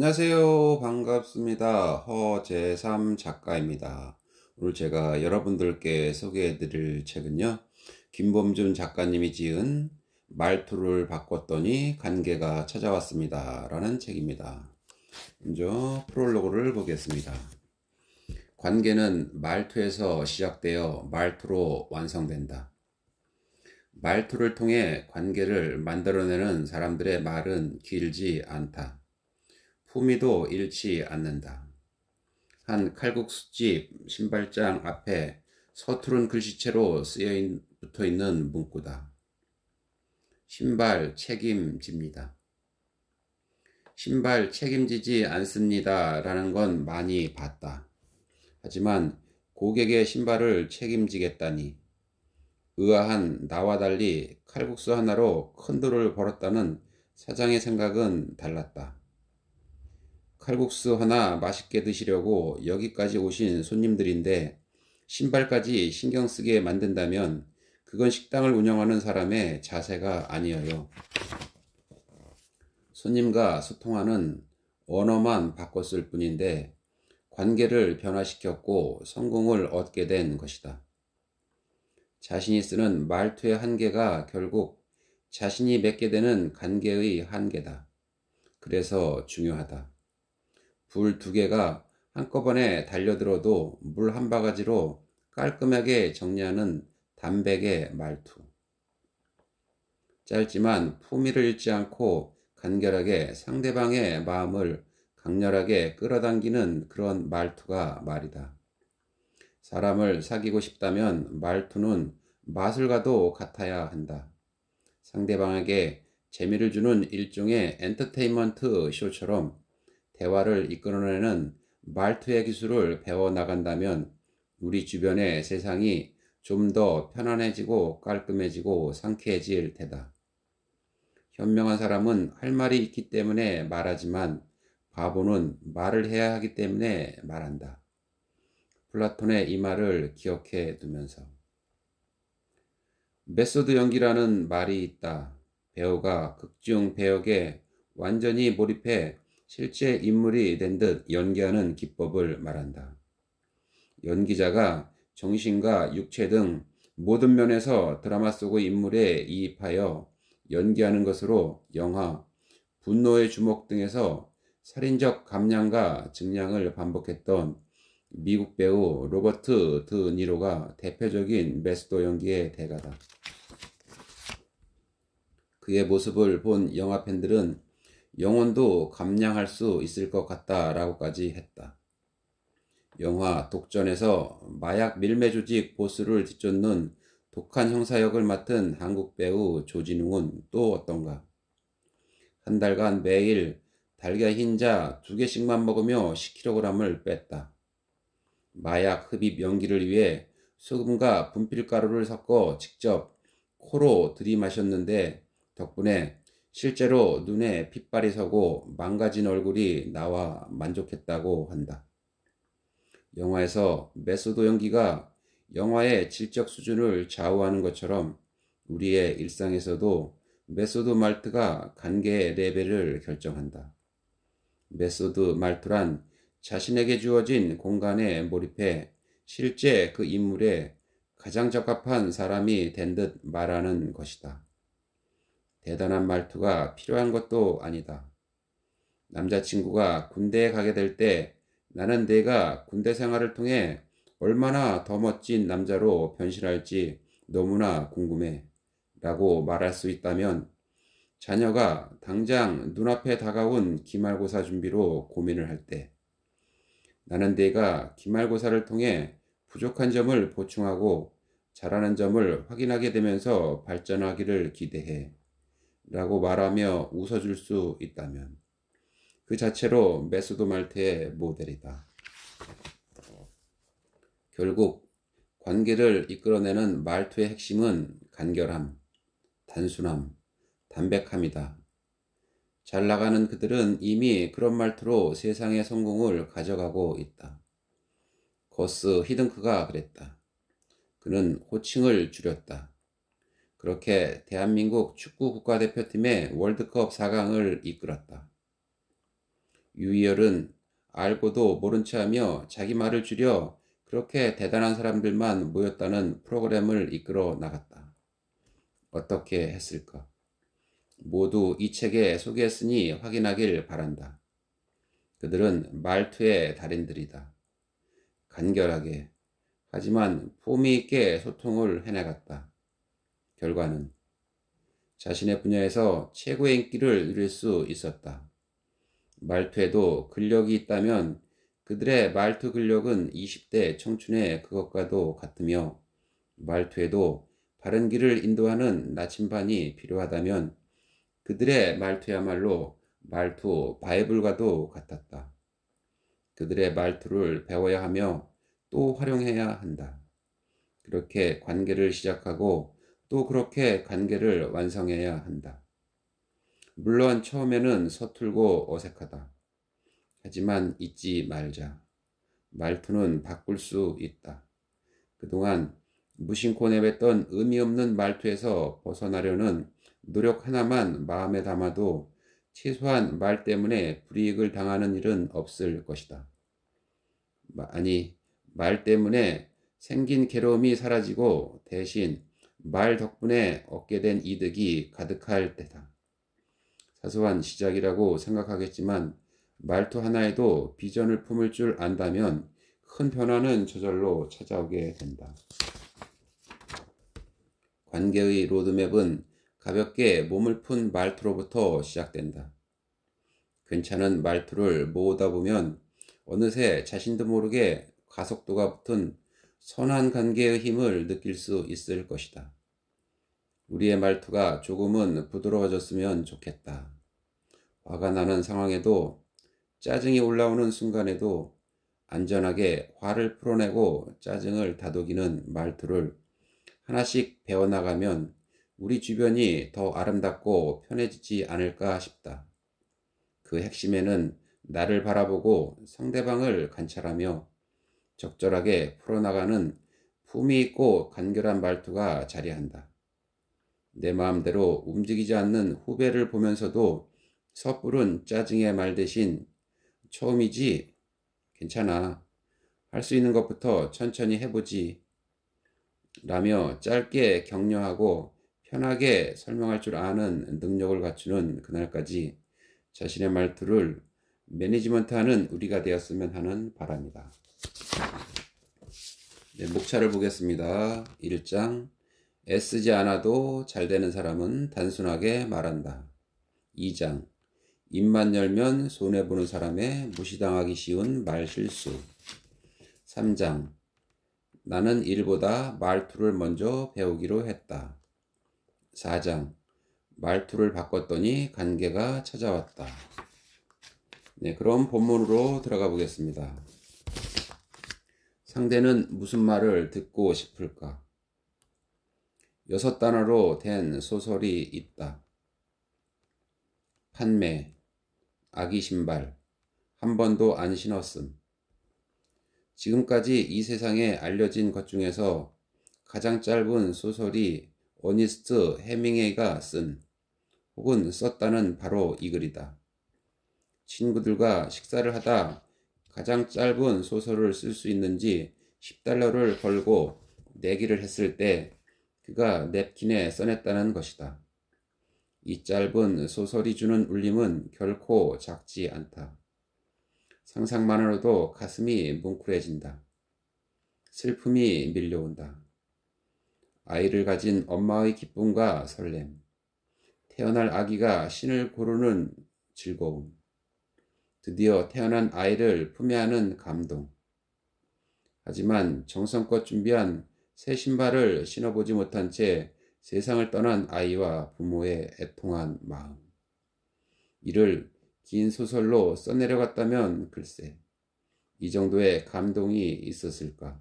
안녕하세요. 반갑습니다. 허재삼 작가입니다. 오늘 제가 여러분들께 소개해 드릴 책은요, 김범준 작가님이 지은 말투를 바꿨더니 관계가 찾아왔습니다 라는 책입니다. 먼저 프롤로그를 보겠습니다. 관계는 말투에서 시작되어 말투로 완성된다. 말투를 통해 관계를 만들어내는 사람들의 말은 길지 않다. 품위도 잃지 않는다. 한 칼국수집 신발장 앞에 서투른 글씨체로 붙어 있는 문구다. 신발 책임집니다. 신발 책임지지 않습니다 라는 건 많이 봤다. 하지만 고객의 신발을 책임지겠다니, 의아한 나와 달리 칼국수 하나로 큰 돈을 벌었다는 사장의 생각은 달랐다. 칼국수 하나 맛있게 드시려고 여기까지 오신 손님들인데 신발까지 신경 쓰게 만든다면 그건 식당을 운영하는 사람의 자세가 아니어요. 손님과 소통하는 언어만 바꿨을 뿐인데 관계를 변화시켰고 성공을 얻게 된 것이다. 자신이 쓰는 말투의 한계가 결국 자신이 맺게 되는 관계의 한계다. 그래서 중요하다. 불 두 개가 한꺼번에 달려들어도 물 한 바가지로 깔끔하게 정리하는 담백의 말투. 짧지만 품위를 잃지 않고 간결하게 상대방의 마음을 강렬하게 끌어당기는 그런 말투가 말이다. 사람을 사귀고 싶다면 말투는 마술과도 같아야 한다. 상대방에게 재미를 주는 일종의 엔터테인먼트 쇼처럼 대화를 이끌어내는 말투의 기술을 배워나간다면 우리 주변의 세상이 좀 더 편안해지고 깔끔해지고 상쾌해질 테다. 현명한 사람은 할 말이 있기 때문에 말하지만 바보는 말을 해야 하기 때문에 말한다. 플라톤의 이 말을 기억해 두면서 메소드 연기라는 말이 있다. 배우가 극중 배역에 완전히 몰입해 실제 인물이 된 듯 연기하는 기법을 말한다. 연기자가 정신과 육체 등 모든 면에서 드라마 속의 인물에 이입하여 연기하는 것으로 영화, 분노의 주먹 등에서 살인적 감량과 증량을 반복했던 미국 배우 로버트 드 니로가 대표적인 메소드 연기의 대가다. 그의 모습을 본 영화 팬들은 영혼도 감량할 수 있을 것 같다라고까지 했다. 영화 독전에서 마약 밀매 조직 보스를 뒤쫓는 독한 형사 역을 맡은 한국 배우 조진웅은 또 어떤가? 한 달간 매일 달걀 흰자 2개씩만 먹으며 10kg을 뺐다. 마약 흡입 연기를 위해 소금과 분필가루를 섞어 직접 코로 들이마셨는데 덕분에 실제로 눈에 핏발이 서고 망가진 얼굴이 나와 만족했다고 한다. 영화에서 메소드 연기가 영화의 질적 수준을 좌우하는 것처럼 우리의 일상에서도 메소드 말투가 관계의 레벨을 결정한다. 메소드 말투란 자신에게 주어진 공간에 몰입해 실제 그 인물에 가장 적합한 사람이 된 듯 말하는 것이다. 대단한 말투가 필요한 것도 아니다. 남자친구가 군대에 가게 될 때 나는 내가 군대 생활을 통해 얼마나 더 멋진 남자로 변신할지 너무나 궁금해 라고 말할 수 있다면 자녀가 당장 눈앞에 다가온 기말고사 준비로 고민을 할 때 나는 내가 기말고사를 통해 부족한 점을 보충하고 잘하는 점을 확인하게 되면서 발전하기를 기대해 라고 말하며 웃어줄 수 있다면 그 자체로 메소드 말투의 모델이다. 결국 관계를 이끌어내는 말투의 핵심은 간결함, 단순함, 담백함이다. 잘 나가는 그들은 이미 그런 말투로 세상의 성공을 가져가고 있다. 거스 히든크가 그랬다. 그는 호칭을 줄였다. 그렇게 대한민국 축구 국가대표팀의 월드컵 4강을 이끌었다. 유희열은 알고도 모른 체하며 자기 말을 줄여 그렇게 대단한 사람들만 모였다는 프로그램을 이끌어 나갔다. 어떻게 했을까? 모두 이 책에 소개했으니 확인하길 바란다. 그들은 말투의 달인들이다. 간결하게, 하지만 품위 있게 소통을 해나갔다. 결과는 자신의 분야에서 최고의 인기를 누릴 수 있었다. 말투에도 근력이 있다면 그들의 말투 근력은 20대 청춘의 그것과도 같으며, 말투에도 바른 길을 인도하는 나침반이 필요하다면 그들의 말투야말로 말투 바이블과도 같았다. 그들의 말투를 배워야 하며 또 활용해야 한다. 그렇게 관계를 시작하고 또 그렇게 관계를 완성해야 한다. 물론 처음에는 서툴고 어색하다. 하지만 잊지 말자. 말투는 바꿀 수 있다. 그동안 무심코 내뱉던 의미 없는 말투에서 벗어나려는 노력 하나만 마음에 담아도 최소한 말 때문에 불이익을 당하는 일은 없을 것이다. 아니, 말 때문에 생긴 괴로움이 사라지고 대신 말 덕분에 얻게 된 이득이 가득할 때다. 사소한 시작이라고 생각하겠지만 말투 하나에도 비전을 품을 줄 안다면 큰 변화는 저절로 찾아오게 된다. 관계의 로드맵은 가볍게 몸을 푼 말투로부터 시작된다. 괜찮은 말투를 모으다 보면 어느새 자신도 모르게 가속도가 붙은 선한 관계의 힘을 느낄 수 있을 것이다. 우리의 말투가 조금은 부드러워졌으면 좋겠다. 화가 나는 상황에도, 짜증이 올라오는 순간에도 안전하게 화를 풀어내고 짜증을 다독이는 말투를 하나씩 배워나가면 우리 주변이 더 아름답고 편해지지 않을까 싶다. 그 핵심에는 나를 바라보고 상대방을 관찰하며 적절하게 풀어나가는 품위 있고 간결한 말투가 자리한다. 내 마음대로 움직이지 않는 후배를 보면서도 섣부른 짜증의 말 대신 처음이지? 괜찮아. 할 수 있는 것부터 천천히 해보지. 라며 짧게 격려하고 편하게 설명할 줄 아는 능력을 갖추는 그날까지 자신의 말투를 매니지먼트하는 우리가 되었으면 하는 바람이다. 네, 목차를 보겠습니다. 1장, 애쓰지 않아도 잘 되는 사람은 단순하게 말한다. 2장, 입만 열면 손해보는 사람의 무시당하기 쉬운 말실수. 3장, 나는 일보다 말투를 먼저 배우기로 했다. 4장, 말투를 바꿨더니 관계가 찾아왔다. 네, 그럼 본문으로 들어가 보겠습니다. 상대는 무슨 말을 듣고 싶을까? 6단어로 된 소설이 있다. 판매, 아기 신발, 한 번도 안 신었음. 지금까지 이 세상에 알려진 것 중에서 가장 짧은 소설이 어니스트 해밍웨이가 쓴 혹은 썼다는 바로 이 글이다. 친구들과 식사를 하다 가장 짧은 소설을 쓸 수 있는지 $10를 걸고 내기를 했을 때 그가 냅킨에 써냈다는 것이다. 이 짧은 소설이 주는 울림은 결코 작지 않다. 상상만으로도 가슴이 뭉클해진다. 슬픔이 밀려온다. 아이를 가진 엄마의 기쁨과 설렘, 태어날 아기가 신을 고르는 즐거움, 드디어 태어난 아이를 품에 안는 감동. 하지만 정성껏 준비한 새 신발을 신어보지 못한 채 세상을 떠난 아이와 부모의 애통한 마음. 이를 긴 소설로 써내려갔다면 글쎄, 이 정도의 감동이 있었을까?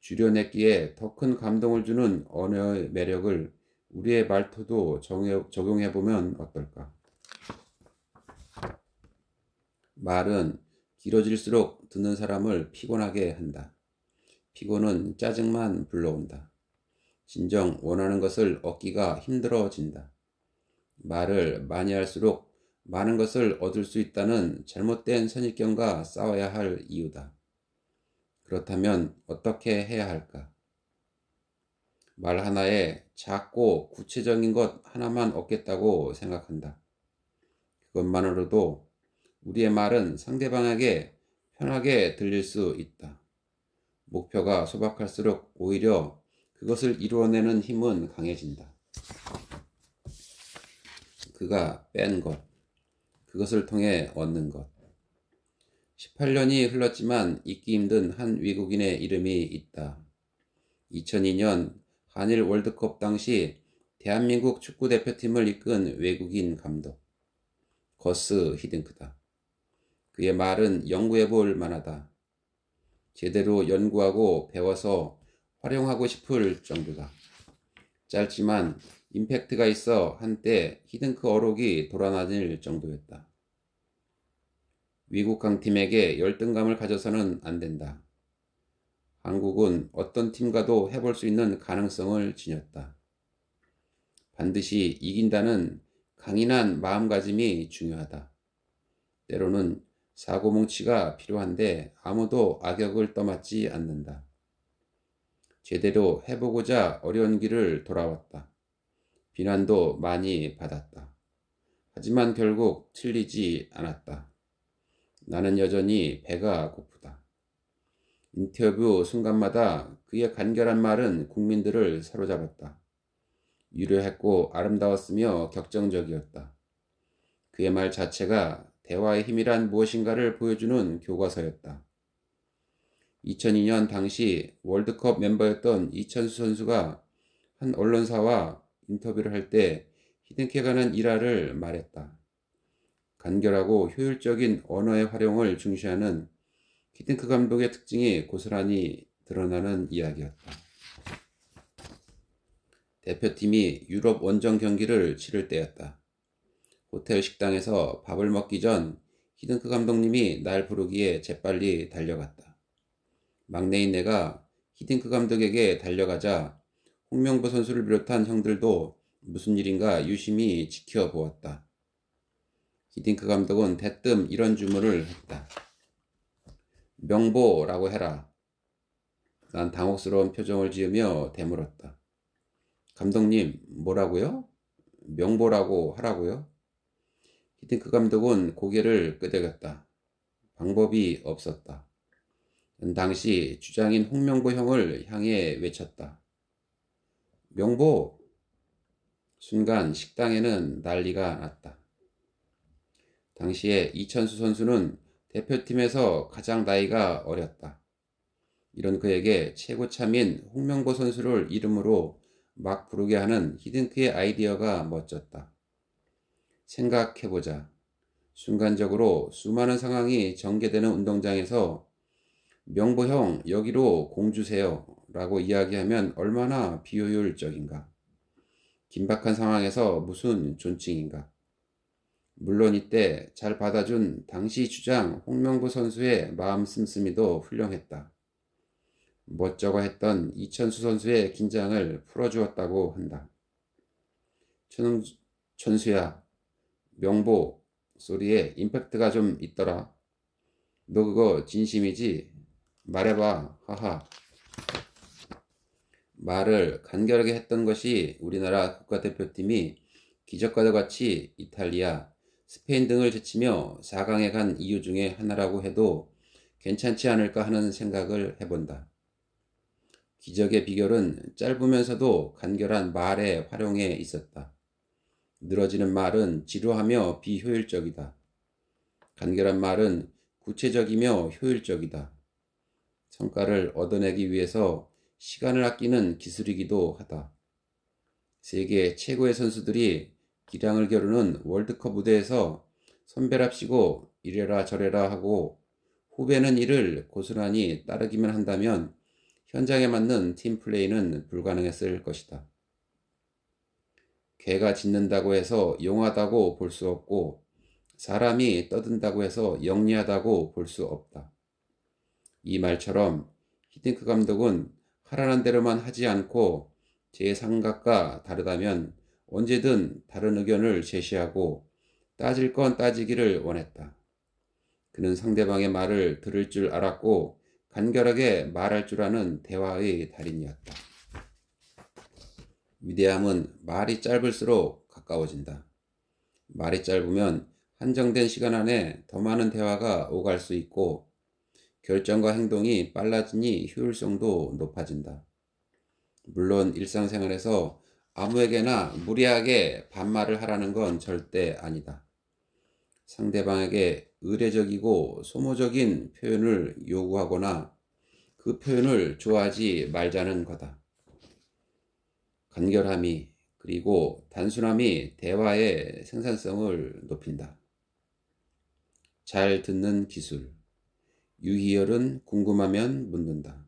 줄여냈기에 더 큰 감동을 주는 언어의 매력을 우리의 말투도 적용해보면 어떨까? 말은 길어질수록 듣는 사람을 피곤하게 한다. 피곤은 짜증만 불러온다. 진정 원하는 것을 얻기가 힘들어진다. 말을 많이 할수록 많은 것을 얻을 수 있다는 잘못된 선입견과 싸워야 할 이유다. 그렇다면 어떻게 해야 할까? 말 하나에 작고 구체적인 것 하나만 얻겠다고 생각한다. 그것만으로도 우리의 말은 상대방에게 편하게 들릴 수 있다. 목표가 소박할수록 오히려 그것을 이루어내는 힘은 강해진다. 그가 뺀 것, 그것을 통해 얻는 것. 18년이 흘렀지만 잊기 힘든 한 외국인의 이름이 있다. 2002년 한일 월드컵 당시 대한민국 축구대표팀을 이끈 외국인 감독, 거스 히딩크다. 그의 말은 연구해 볼 만하다. 제대로 연구하고 배워서 활용하고 싶을 정도다. 짧지만 임팩트가 있어 한때 히딩크 어록이 돌아다닐 정도였다. 미국 강팀에게 열등감을 가져서는 안 된다. 한국은 어떤 팀과도 해볼 수 있는 가능성을 지녔다. 반드시 이긴다는 강인한 마음가짐이 중요하다. 때로는 사고뭉치가 필요한데 아무도 악역을 떠맡지 않는다. 제대로 해보고자 어려운 길을 돌아왔다. 비난도 많이 받았다. 하지만 결국 틀리지 않았다. 나는 여전히 배가 고프다. 인터뷰 순간마다 그의 간결한 말은 국민들을 사로잡았다. 유려했고 아름다웠으며 격정적이었다. 그의 말 자체가 대화의 힘이란 무엇인가를 보여주는 교과서였다. 2002년 당시 월드컵 멤버였던 이천수 선수가 한 언론사와 인터뷰를 할 때 히딩크에 관한 일화를 말했다. 간결하고 효율적인 언어의 활용을 중시하는 히딩크 감독의 특징이 고스란히 드러나는 이야기였다. 대표팀이 유럽 원정 경기를 치를 때였다. 호텔 식당에서 밥을 먹기 전 히딩크 감독님이 날 부르기에 재빨리 달려갔다. 막내인 내가 히딩크 감독에게 달려가자 홍명보 선수를 비롯한 형들도 무슨 일인가 유심히 지켜보았다. 히딩크 감독은 대뜸 이런 주문을 했다. 명보라고 해라. 난 당혹스러운 표정을 지으며 되물었다. 감독님, 뭐라고요? 명보라고 하라고요? 히딩크 감독은 고개를 끄덕였다. 방법이 없었다. 당시 주장인 홍명보 형을 향해 외쳤다. 명보! 순간 식당에는 난리가 났다. 당시에 이천수 선수는 대표팀에서 가장 나이가 어렸다. 이런 그에게 최고참인 홍명보 선수를 이름으로 막 부르게 하는 히딩크의 아이디어가 멋졌다. 생각해보자. 순간적으로 수많은 상황이 전개되는 운동장에서 명보 형 여기로 공 주세요 라고 이야기하면 얼마나 비효율적인가. 긴박한 상황에서 무슨 존칭인가. 물론 이때 잘 받아준 당시 주장 홍명보 선수의 마음 씀씀이도 훌륭했다. 멋쩍어 했던 이천수 선수의 긴장을 풀어주었다고 한다. 천수야, 명보 소리에 임팩트가 좀 있더라. 너 그거 진심이지? 말해봐, 하하. 말을 간결하게 했던 것이 우리나라 국가대표팀이 기적과도 같이 이탈리아, 스페인 등을 제치며 4강에 간 이유 중에 하나라고 해도 괜찮지 않을까 하는 생각을 해본다. 기적의 비결은 짧으면서도 간결한 말의 활용에 있었다. 늘어지는 말은 지루하며 비효율적이다. 간결한 말은 구체적이며 효율적이다. 성과를 얻어내기 위해서 시간을 아끼는 기술이기도 하다. 세계 최고의 선수들이 기량을 겨루는 월드컵 무대에서 선배랍시고 이래라 저래라 하고 후배는 이를 고스란히 따르기만 한다면 현장에 맞는 팀 플레이는 불가능했을 것이다. 개가 짖는다고 해서 용하다고 볼 수 없고 사람이 떠든다고 해서 영리하다고 볼 수 없다. 이 말처럼 히딩크 감독은 하라는 대로만 하지 않고 제 생각과 다르다면 언제든 다른 의견을 제시하고 따질 건 따지기를 원했다. 그는 상대방의 말을 들을 줄 알았고 간결하게 말할 줄 아는 대화의 달인이었다. 위대함은 말이 짧을수록 가까워진다. 말이 짧으면 한정된 시간 안에 더 많은 대화가 오갈 수 있고 결정과 행동이 빨라지니 효율성도 높아진다. 물론 일상생활에서 아무에게나 무리하게 반말을 하라는 건 절대 아니다. 상대방에게 의례적이고 소모적인 표현을 요구하거나 그 표현을 좋아하지 말자는 거다. 간결함이 그리고 단순함이 대화의 생산성을 높인다. 잘 듣는 기술. 유희열은 궁금하면 묻는다.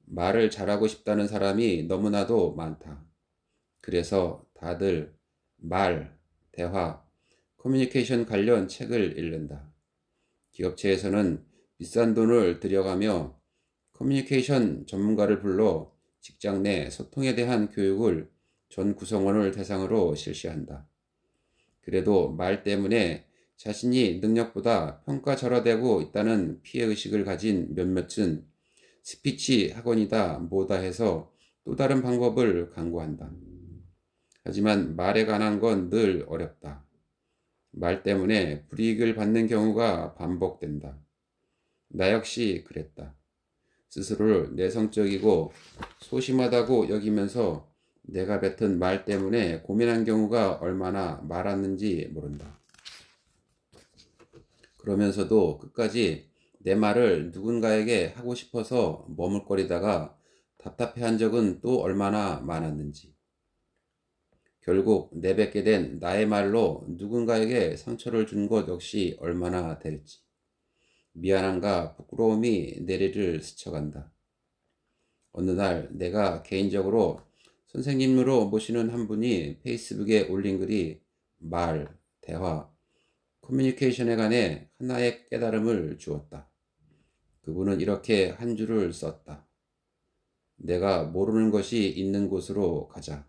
말을 잘하고 싶다는 사람이 너무나도 많다. 그래서 다들 말, 대화, 커뮤니케이션 관련 책을 읽는다. 기업체에서는 비싼 돈을 들여가며 커뮤니케이션 전문가를 불러 직장 내 소통에 대한 교육을 전 구성원을 대상으로 실시한다. 그래도 말 때문에 자신이 능력보다 평가절하되고 있다는 피해의식을 가진 몇몇은 스피치 학원이다 뭐다 해서 또 다른 방법을 강구한다. 하지만 말에 관한 건 늘 어렵다. 말 때문에 불이익을 받는 경우가 반복된다. 나 역시 그랬다. 스스로를 내성적이고 소심하다고 여기면서 내가 뱉은 말 때문에 고민한 경우가 얼마나 많았는지 모른다. 그러면서도 끝까지 내 말을 누군가에게 하고 싶어서 머뭇거리다가 답답해한 적은 또 얼마나 많았는지. 결국 내뱉게 된 나의 말로 누군가에게 상처를 준 것 역시 얼마나 될지. 미안함과 부끄러움이 내리를 스쳐간다. 어느 날 내가 개인적으로 선생님으로 모시는 한 분이 페이스북에 올린 글이 말, 대화, 커뮤니케이션에 관해 하나의 깨달음을 주었다. 그분은 이렇게 한 줄을 썼다. 내가 모르는 것이 있는 곳으로 가자.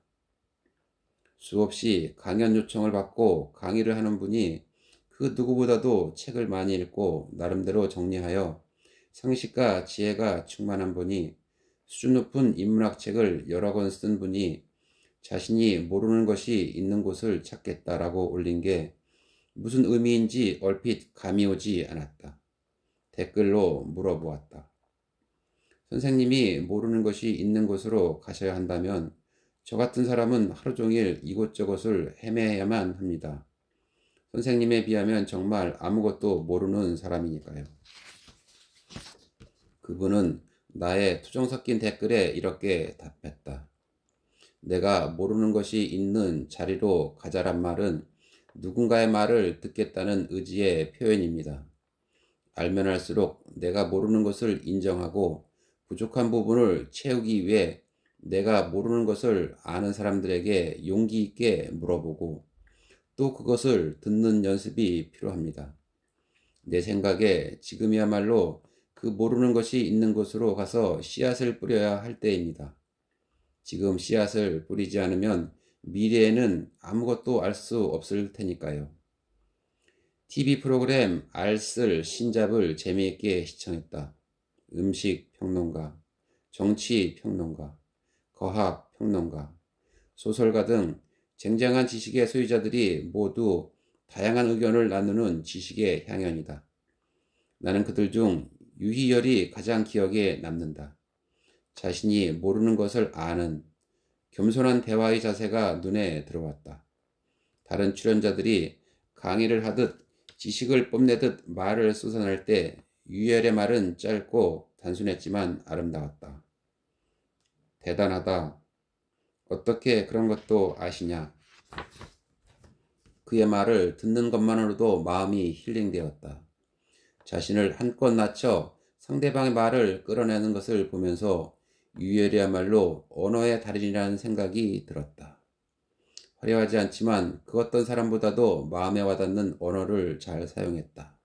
수없이 강연 요청을 받고 강의를 하는 분이 그 누구보다도 책을 많이 읽고 나름대로 정리하여 상식과 지혜가 충만한 분이 수준 높은 인문학 책을 여러 권 쓴 분이 자신이 모르는 것이 있는 곳을 찾겠다라고 올린 게 무슨 의미인지 얼핏 감이 오지 않았다. 댓글로 물어보았다. 선생님이 모르는 것이 있는 곳으로 가셔야 한다면 저 같은 사람은 하루 종일 이곳저곳을 헤매야만 합니다. 선생님에 비하면 정말 아무것도 모르는 사람이니까요. 그분은 나의 투정 섞인 댓글에 이렇게 답했다. 내가 모르는 것이 있는 자리로 가자란 말은 누군가의 말을 듣겠다는 의지의 표현입니다. 알면 할수록 내가 모르는 것을 인정하고 부족한 부분을 채우기 위해 내가 모르는 것을 아는 사람들에게 용기 있게 물어보고 또 그것을 듣는 연습이 필요합니다. 내 생각에 지금이야말로 그 모르는 것이 있는 곳으로 가서 씨앗을 뿌려야 할 때입니다. 지금 씨앗을 뿌리지 않으면 미래에는 아무것도 알 수 없을 테니까요. TV 프로그램 알쓸 신잡을 재미있게 시청했다. 음식 평론가, 정치 평론가, 거학 평론가, 소설가 등 쟁쟁한 지식의 소유자들이 모두 다양한 의견을 나누는 지식의 향연이다. 나는 그들 중 유희열이 가장 기억에 남는다. 자신이 모르는 것을 아는 겸손한 대화의 자세가 눈에 들어왔다. 다른 출연자들이 강의를 하듯 지식을 뽐내듯 말을 쏟아낼 때 유희열의 말은 짧고 단순했지만 아름다웠다. 대단하다. 어떻게 그런 것도 아시냐. 그의 말을 듣는 것만으로도 마음이 힐링되었다. 자신을 한껏 낮춰 상대방의 말을 끌어내는 것을 보면서 유희열이야말로 언어의 달인이라는 생각이 들었다. 화려하지 않지만 그 어떤 사람보다도 마음에 와닿는 언어를 잘 사용했다.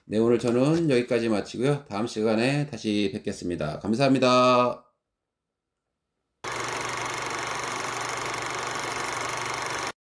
네, 오늘 저는 여기까지 마치고요. 다음 시간에 다시 뵙겠습니다. 감사합니다.